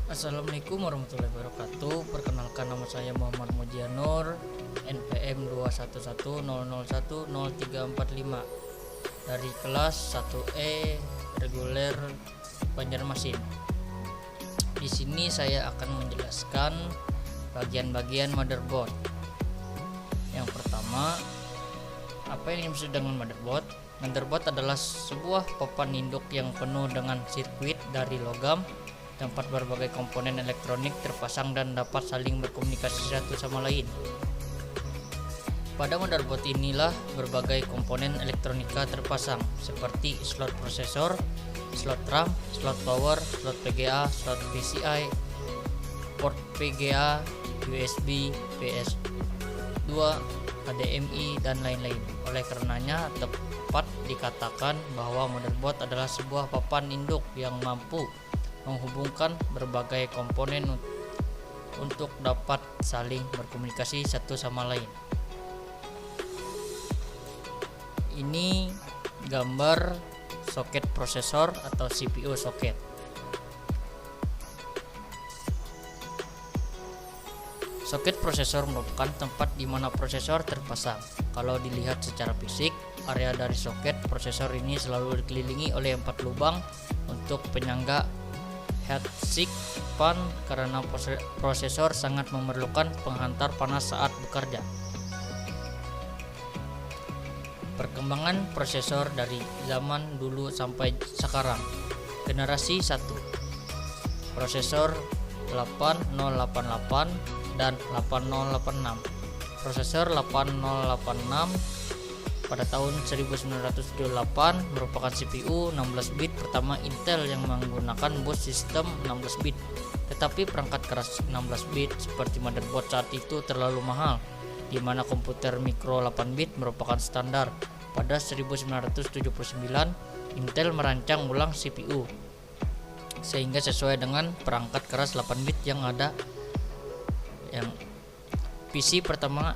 Assalamualaikum warahmatullahi wabarakatuh. Perkenalkan, nama saya Muhammad Mujianur, NPM 21100100345 dari kelas 1E reguler Banjarmasin. Di sini saya akan menjelaskan bagian-bagian motherboard. Yang pertama, apa yang dimaksud dengan motherboard? Motherboard adalah sebuah papan induk yang penuh dengan sirkuit dari logam, tempat berbagai komponen elektronik terpasang dan dapat saling berkomunikasi satu sama lain. Pada motherboard inilah berbagai komponen elektronika terpasang, seperti slot prosesor, slot RAM, slot power, slot VGA, slot PCI, port VGA, USB, PS2, HDMI, dan lain-lain. Oleh karenanya, tepat dikatakan bahwa motherboard adalah sebuah papan induk yang mampu menghubungkan berbagai komponen untuk dapat saling berkomunikasi satu sama lain. Ini gambar soket prosesor atau CPU soket. Soket prosesor merupakan tempat di mana prosesor terpasang. Kalau dilihat secara fisik, area dari soket prosesor ini selalu dikelilingi oleh 4 lubang untuk penyangga heatsink fan, karena prosesor sangat memerlukan penghantar panas saat bekerja. Perkembangan prosesor dari zaman dulu sampai sekarang. Generasi 1, prosesor 8088 dan 8086. Prosesor 8086 pada tahun 1978 merupakan CPU 16 bit pertama Intel yang menggunakan bus sistem 16 bit. Tetapi perangkat keras 16 bit seperti motherboard saat itu terlalu mahal, di mana komputer mikro 8 bit merupakan standar. Pada 1979, Intel merancang ulang CPU sehingga sesuai dengan perangkat keras 8 bit yang ada. Yang PC pertama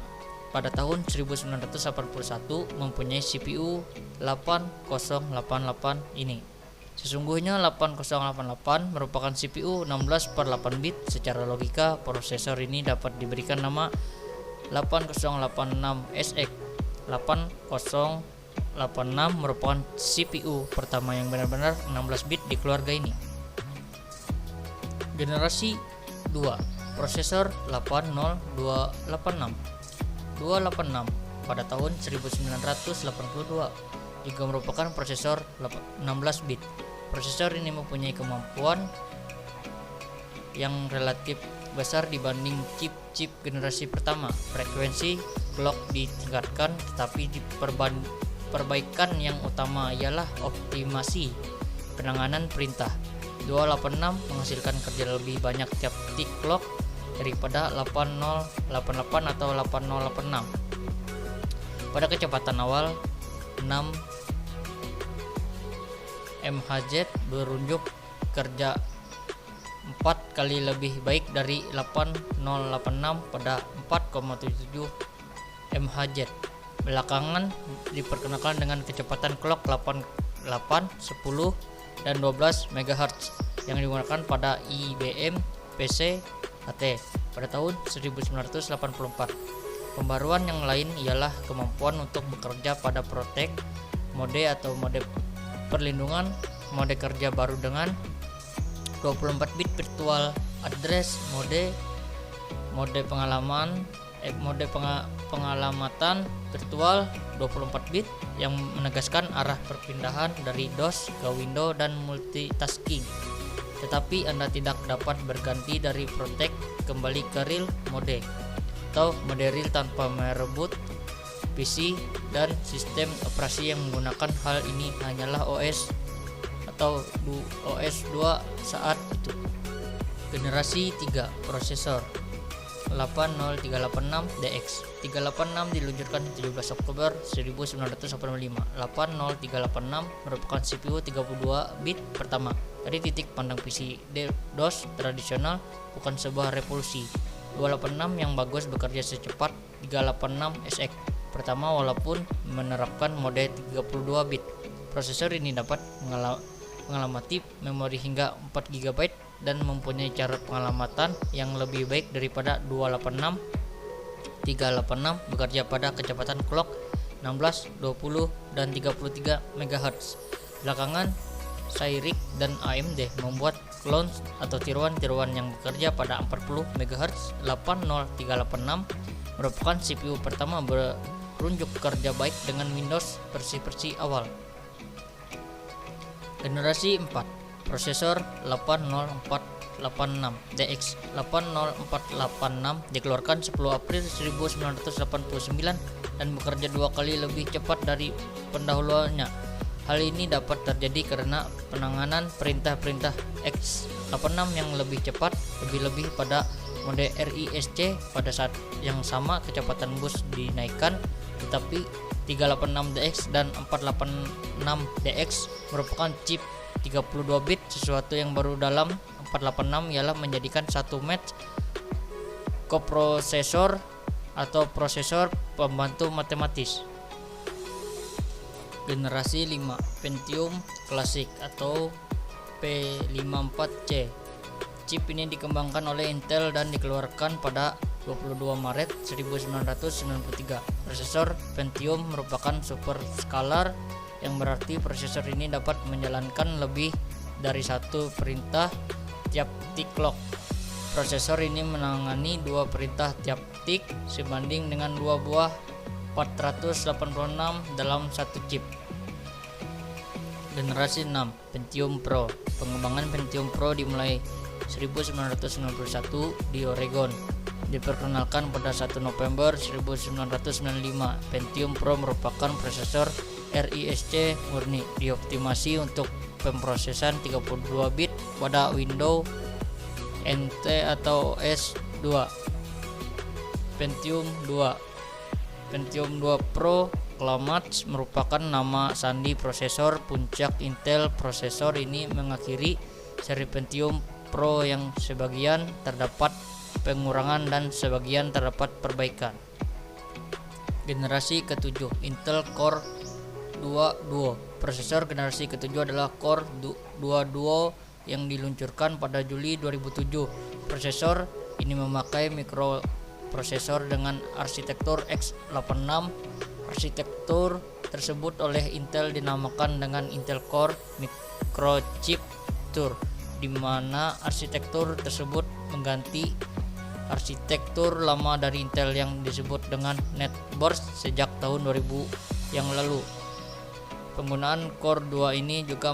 pada tahun 1981 mempunyai CPU 8088 ini. Sesungguhnya 8088 merupakan CPU 16/8 bit. Secara logika, prosesor ini dapat diberikan nama 8086SX. 8086 merupakan CPU pertama yang benar-benar 16 bit di keluarga ini. Generasi 2, prosesor 80286 pada tahun 1982 juga merupakan prosesor 16 bit. Prosesor ini mempunyai kemampuan yang relatif besar dibanding chip-chip generasi pertama. Frekuensi clock ditingkatkan, tetapi perbaikan yang utama ialah optimasi penanganan perintah. 286 menghasilkan kerja lebih banyak tiap tick clock daripada 8088 atau 8086. Pada kecepatan awal 6 MHz berunjuk kerja 4 kali lebih baik dari 8086 pada 4,77 MHz. Belakangan diperkenalkan dengan kecepatan clock 8, 10, dan 12 MHz yang digunakan pada IBM PC AT pada tahun 1984. Pembaruan yang lain ialah kemampuan untuk bekerja pada protect mode atau mode perlindungan, mode kerja baru dengan 24 bit virtual address mode, mode pengalamatan virtual 24 bit yang menegaskan arah perpindahan dari DOS ke Windows dan multitasking. Tetapi Anda tidak dapat berganti dari protect kembali ke real mode atau mode real tanpa merebut PC dan sistem operasi yang menggunakan. Hal ini hanyalah OS atau OS 2 saat itu. Generasi 3, prosesor 80386DX. 386 diluncurkan 17 Oktober 1985. 80386 merupakan CPU 32 bit pertama. Dari titik pandang PC DOS tradisional, bukan sebuah revolusi. 286 yang bagus bekerja secepat 386SX pertama walaupun menerapkan mode 32 bit. Prosesor ini dapat pengalamatif memori hingga 4 GB dan mempunyai cara pengalamatan yang lebih baik daripada 286. 386 bekerja pada kecepatan clock 16, 20, dan 33 MHz. Belakangan, Cyrix dan AMD membuat clone atau tiruan-tiruan yang bekerja pada 40 MHz. 80386 merupakan CPU pertama berunjuk kerja baik dengan Windows versi awal. Generasi 4, prosesor 80486DX. 80486 dikeluarkan 10 April 1989 dan bekerja 2 kali lebih cepat dari pendahulunya. Hal ini dapat terjadi karena penanganan perintah-perintah x86 yang lebih cepat, lebih-lebih pada mode RISC. Pada saat yang sama kecepatan bus dinaikkan, tetapi 386DX dan 486DX merupakan chip 32 bit. Sesuatu yang baru dalam 486 ialah menjadikan satu match koprosesor atau prosesor pembantu matematis. Generasi 5, Pentium Classic atau P54C. Chip ini dikembangkan oleh Intel dan dikeluarkan pada 22 Maret 1993. Prosesor Pentium merupakan superscalar, yang berarti prosesor ini dapat menjalankan lebih dari satu perintah tiap tik clock. Prosesor ini menangani 2 perintah tiap tik sebanding dengan 2 buah 486 dalam satu chip. Generasi 6, Pentium Pro. Pengembangan Pentium Pro dimulai 1991 di Oregon. Diperkenalkan pada 1 November 1995. Pentium Pro merupakan prosesor RISC murni, dioptimasi untuk pemrosesan 32 bit pada Windows NT atau OS2. Pentium 2 Pro Climax merupakan nama sandi prosesor puncak Intel. Prosesor ini mengakhiri seri Pentium Pro yang sebagian terdapat pengurangan dan sebagian terdapat perbaikan. Generasi ke-7, Intel Core 2 Duo. Prosesor generasi ke-7 adalah Core 2 Duo yang diluncurkan pada Juli 2007. Prosesor ini memakai mikroprosesor dengan arsitektur x86. Arsitektur tersebut oleh Intel dinamakan dengan Intel Core Microchip Tour, di mana arsitektur tersebut mengganti arsitektur lama dari Intel yang disebut dengan NetBurst sejak tahun 2000 yang lalu. Penggunaan Core 2 ini juga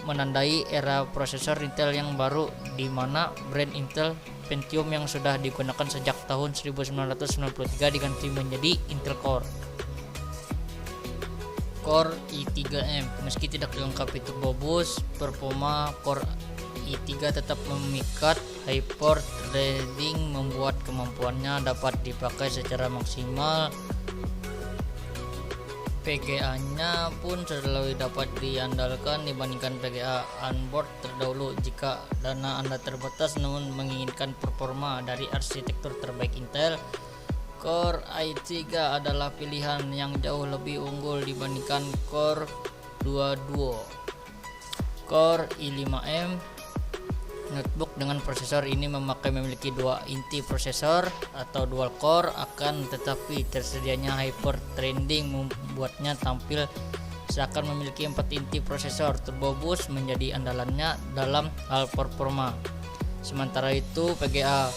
menandai era prosesor Intel yang baru, di mana brand Intel Pentium yang sudah digunakan sejak tahun 1993 diganti menjadi Intel Core. Core i3M. Meski tidak dilengkapi turbo boost, performa Core i3 tetap memikat. Hyper-threading membuat kemampuannya dapat dipakai secara maksimal. PGA-nya pun selalu dapat diandalkan dibandingkan PGA onboard terdahulu. Jika dana Anda terbatas namun menginginkan performa dari arsitektur terbaik Intel, Core i3 adalah pilihan yang jauh lebih unggul dibandingkan Core 2 Duo. Core i5M notebook dengan prosesor ini memiliki 2 inti prosesor atau dual core, akan tetapi tersedianya hyper-threading membuatnya tampil seakan memiliki 4 inti prosesor. Turbo boost menjadi andalannya dalam hal performa. Sementara itu PGA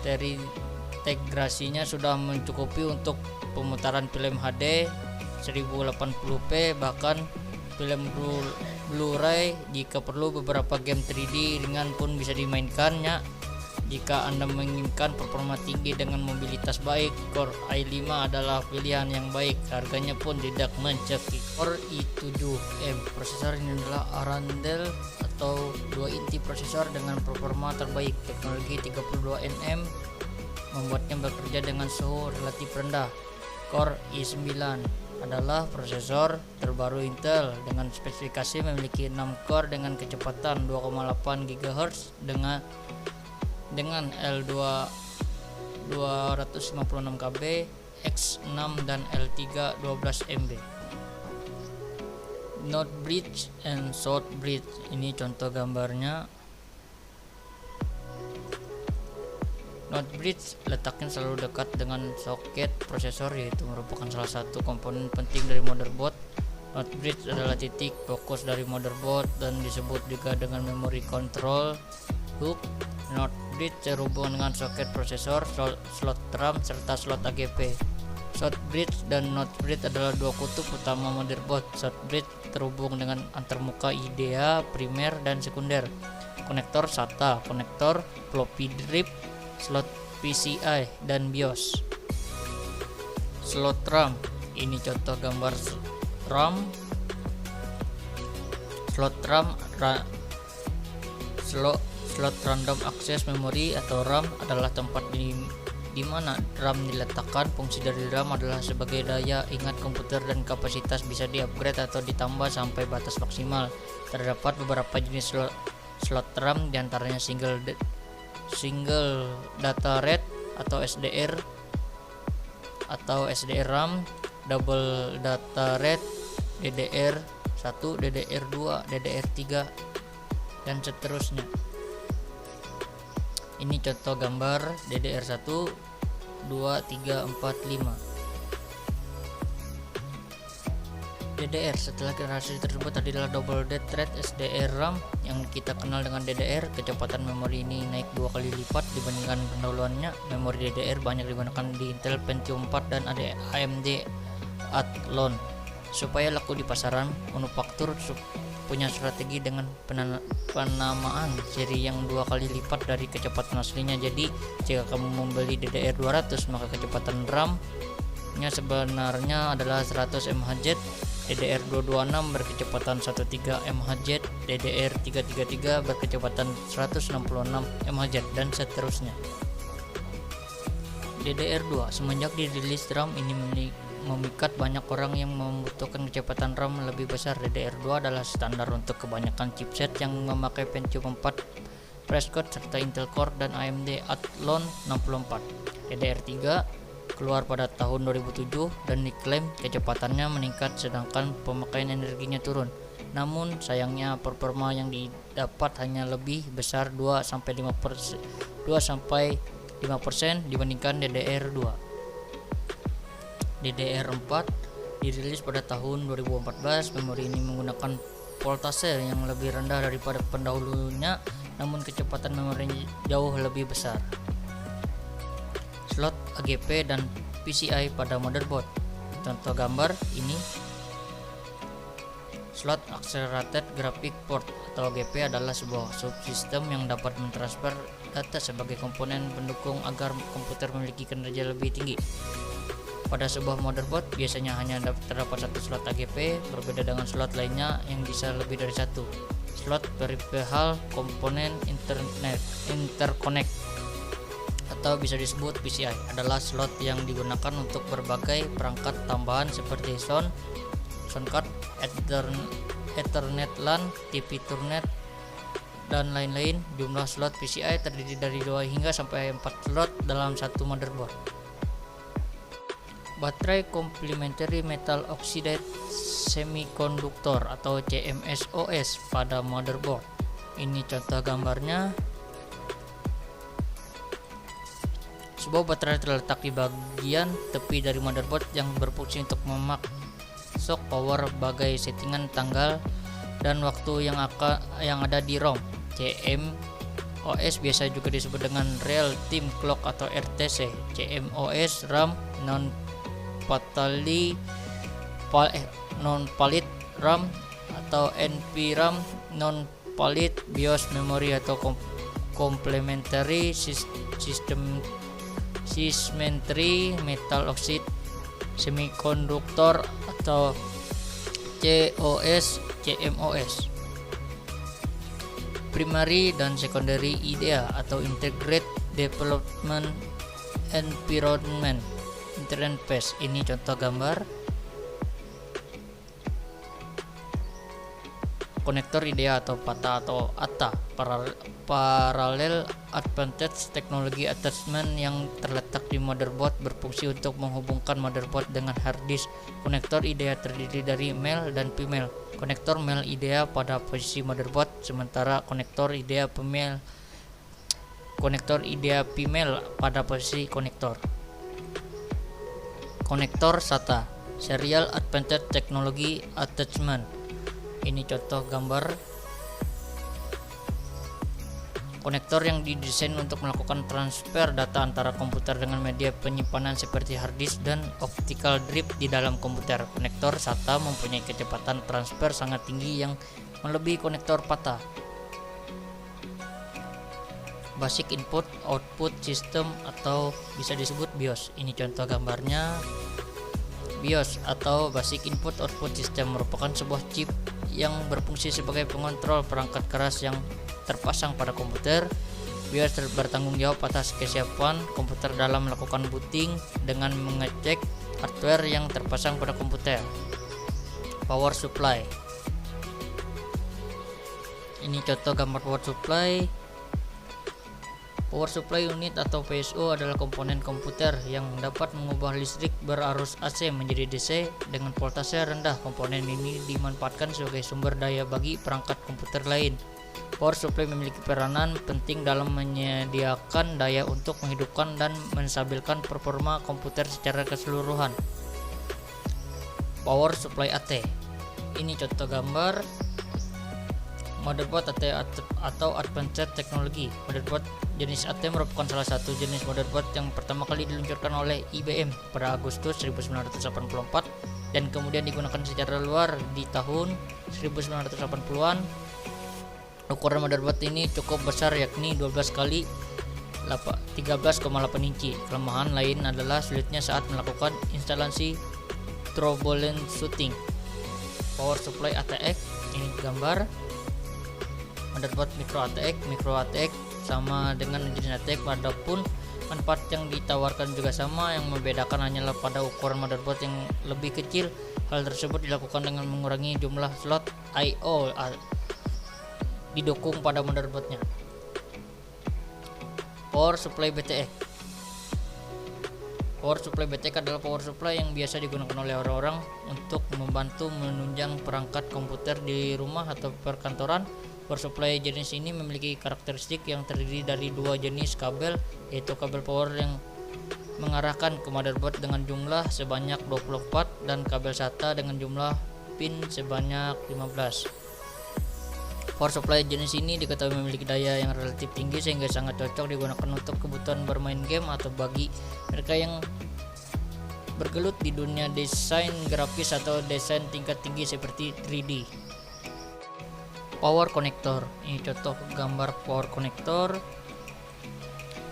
integrasinya sudah mencukupi untuk pemutaran film HD 1080p, bahkan film Blu-ray. Jika perlu, beberapa game 3D ringan pun bisa dimainkannya. Jika Anda menginginkan performa tinggi dengan mobilitas baik, Core i5 adalah pilihan yang baik. Harganya pun tidak mencekik. Core i7M. Prosesor ini adalah Arendelle atau 2 inti prosesor dengan performa terbaik. Teknologi 32nm membuatnya bekerja dengan suhu relatif rendah. Core i9 adalah prosesor terbaru Intel dengan spesifikasi memiliki 6 core dengan kecepatan 2,8 GHz dengan L2 256KB, X6 dan L3 12MB. North bridge and South bridge. Ini contoh gambarnya. North bridge letaknya selalu dekat dengan soket prosesor, yaitu merupakan salah satu komponen penting dari motherboard. North bridge adalah titik fokus dari motherboard dan disebut juga dengan memory control hook. North bridge terhubung dengan soket prosesor, slot RAM, serta slot AGP. South bridge dan North bridge adalah dua kutub utama motherboard. South bridge terhubung dengan antarmuka IDEA, primer, dan sekunder, konektor SATA, konektor floppy drive, slot PCI, dan BIOS. Slot RAM. Ini contoh gambar RAM. Slot RAM slot random access memory atau RAM adalah tempat di mana RAM diletakkan. Fungsi dari RAM adalah sebagai daya ingat komputer dan kapasitas bisa di-upgrade atau ditambah sampai batas maksimal. Terdapat beberapa jenis slot RAM, diantaranya single data rate atau SDR RAM, double data rate, DDR1, DDR2, DDR3, dan seterusnya. Ini contoh gambar DDR1, 2, 3, 4, 5. DDR setelah generasi tersebut adalah double data rate SDR RAM yang kita kenal dengan DDR. Kecepatan memori ini naik 2 kali lipat dibandingkan pendahuluannya. Memori DDR banyak digunakan di Intel Pentium 4 dan AMD Athlon. Supaya laku di pasaran, manufaktur punya strategi dengan penamaan seri yang 2 kali lipat dari kecepatan aslinya. Jadi jika kamu membeli DDR 200, maka kecepatan RAM-nya sebenarnya adalah 100 MHz. DDR 226 berkecepatan 13 MHz, DDR 333 berkecepatan 166 MHz, dan seterusnya. DDR2 semenjak dirilis RAM ini memikat banyak orang yang membutuhkan kecepatan RAM lebih besar. DDR2 adalah standar untuk kebanyakan chipset yang memakai Pentium 4 Prescott serta Intel Core dan AMD Athlon 64. DDR3 keluar pada tahun 2007 dan diklaim kecepatannya meningkat sedangkan pemakaian energinya turun. Namun sayangnya performa yang didapat hanya lebih besar 2-5% dibandingkan DDR2. DDR4 dirilis pada tahun 2014. Memori ini menggunakan voltase yang lebih rendah daripada pendahulunya, namun kecepatan memori jauh lebih besar. Slot AGP dan PCI pada motherboard. Contoh gambar ini. Slot Accelerated Graphic Port atau AGP adalah sebuah subsistem yang dapat mentransfer data sebagai komponen pendukung agar komputer memiliki kinerja lebih tinggi. Pada sebuah motherboard biasanya hanya terdapat satu slot AGP, berbeda dengan slot lainnya yang bisa lebih dari satu. Slot Peripheral Component Interconnect atau bisa disebut PCI adalah slot yang digunakan untuk berbagai perangkat tambahan seperti sound card, Ethernet LAN, TV Turnet, dan lain-lain. Jumlah slot PCI terdiri dari 2 hingga sampai 4 slot dalam satu motherboard. Baterai Complementary Metal Oxide Semiconductor atau CMOS pada motherboard. Ini contoh gambarnya. Sebuah baterai terletak di bagian tepi dari motherboard yang berfungsi untuk memasok power bagai settingan tanggal dan waktu yang ada di ROM. CMOS biasa juga disebut dengan Real Time Clock atau RTC. CMOS RAM non-palit RAM atau NVRAM, non-palit BIOS memory atau complementary symmetry metal oxide semiconductor atau CMOS. Primary dan secondary IDEA atau Integrated Development Environment interface. Ini contoh gambar. Konektor IDEA atau PATA atau ATA, Parallel Advanced Technology Attachment, yang terletak di motherboard berfungsi untuk menghubungkan motherboard dengan hard disk. Konektor IDEA terdiri dari male dan female Konektor male IDEA pada posisi motherboard, sementara konektor IDEA female pada posisi konektor. Konektor SATA, Serial Advanced Technology Attachment. Ini contoh gambar konektor yang didesain untuk melakukan transfer data antara komputer dengan media penyimpanan seperti hard disk dan optical drive di dalam komputer. Konektor SATA mempunyai kecepatan transfer sangat tinggi yang melebihi konektor PATA. Basic Input Output System atau bisa disebut BIOS. Ini contoh gambarnya. BIOS atau Basic Input Output System merupakan sebuah chip yang berfungsi sebagai pengontrol perangkat keras yang terpasang pada komputer. BIOS bertanggung jawab atas kesiapan komputer dalam melakukan booting dengan mengecek hardware yang terpasang pada komputer. Power Supply. Ini contoh gambar power supply. Power Supply Unit atau PSU adalah komponen komputer yang dapat mengubah listrik berarus AC menjadi DC dengan voltase rendah. Komponen ini dimanfaatkan sebagai sumber daya bagi perangkat komputer lain. Power supply memiliki peranan penting dalam menyediakan daya untuk menghidupkan dan menstabilkan performa komputer secara keseluruhan. Power supply AT. Ini contoh gambar motherboard AT atau Advanced Technology. Motherboard jenis AT merupakan salah satu jenis motherboard yang pertama kali diluncurkan oleh IBM pada Agustus 1984 dan kemudian digunakan secara luar di tahun 1980-an. Ukuran motherboard ini cukup besar, yakni 12 kali 13,8 inci. Kelemahan lain adalah sulitnya saat melakukan instalasi troubleshooting. Power supply ATX. Ini gambar motherboard micro ATX sama dengan jenis ATX, adapun manfaat yang ditawarkan juga sama, yang membedakan hanyalah pada ukuran motherboard yang lebih kecil. Hal tersebut dilakukan dengan mengurangi jumlah slot I/O didukung pada motherboardnya. Power supply BTX. Power supply BTX adalah power supply yang biasa digunakan oleh orang-orang untuk membantu menunjang perangkat komputer di rumah atau perkantoran. Power supply jenis ini memiliki karakteristik yang terdiri dari dua jenis kabel, yaitu kabel power yang mengarahkan ke motherboard dengan jumlah sebanyak 24 dan kabel SATA dengan jumlah pin sebanyak 15. Power supply jenis ini diketahui memiliki daya yang relatif tinggi sehingga sangat cocok digunakan untuk kebutuhan bermain game atau bagi mereka yang bergelut di dunia desain grafis atau desain tingkat tinggi seperti 3D. Power connector. Ini contoh gambar power connector.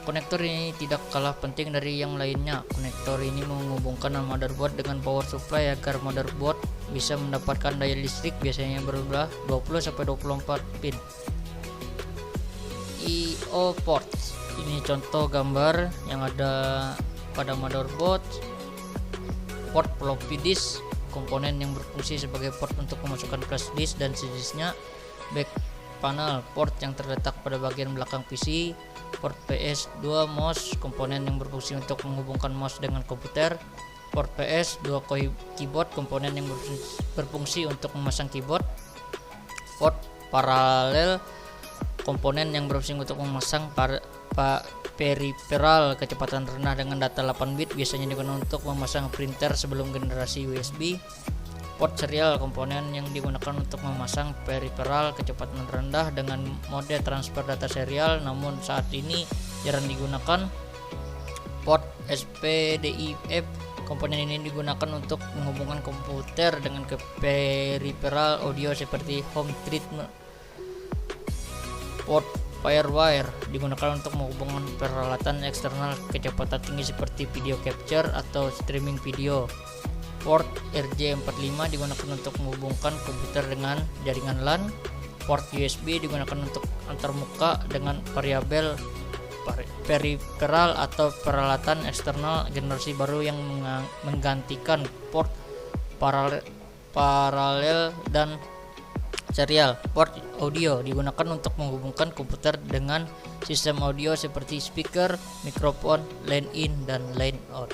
Konektor ini tidak kalah penting dari yang lainnya. Konektor ini menghubungkan motherboard dengan power supply agar motherboard bisa mendapatkan daya listrik biasanya berjumlah 20-24 pin. I/O ports. Ini contoh gambar yang ada pada motherboard. Port floppy disk, komponen yang berfungsi sebagai port untuk memasukkan flash disk dan sejenisnya. Back panel, port yang terletak pada bagian belakang PC. Port PS2 mouse, komponen yang berfungsi untuk menghubungkan mouse dengan komputer. Port PS2 keyboard, komponen yang berfungsi untuk memasang keyboard. Port paralel, komponen yang berfungsi untuk memasang peripheral kecepatan rendah dengan data 8 bit, biasanya digunakan untuk memasang printer sebelum generasi USB. Port serial, komponen yang digunakan untuk memasang peripheral kecepatan rendah dengan mode transfer data serial, namun saat ini jarang digunakan. Port SPDIF, komponen ini digunakan untuk menghubungkan komputer dengan ke peripheral audio seperti home treatment. Port Firewire digunakan untuk menghubungkan peralatan eksternal kecepatan tinggi seperti video capture atau streaming video. Port RJ45 digunakan untuk menghubungkan komputer dengan jaringan LAN. Port USB digunakan untuk antarmuka dengan variabel peripheral atau peralatan eksternal generasi baru yang menggantikan port paralel dan serial. Port audio digunakan untuk menghubungkan komputer dengan sistem audio seperti speaker, mikrofon, line in dan line out.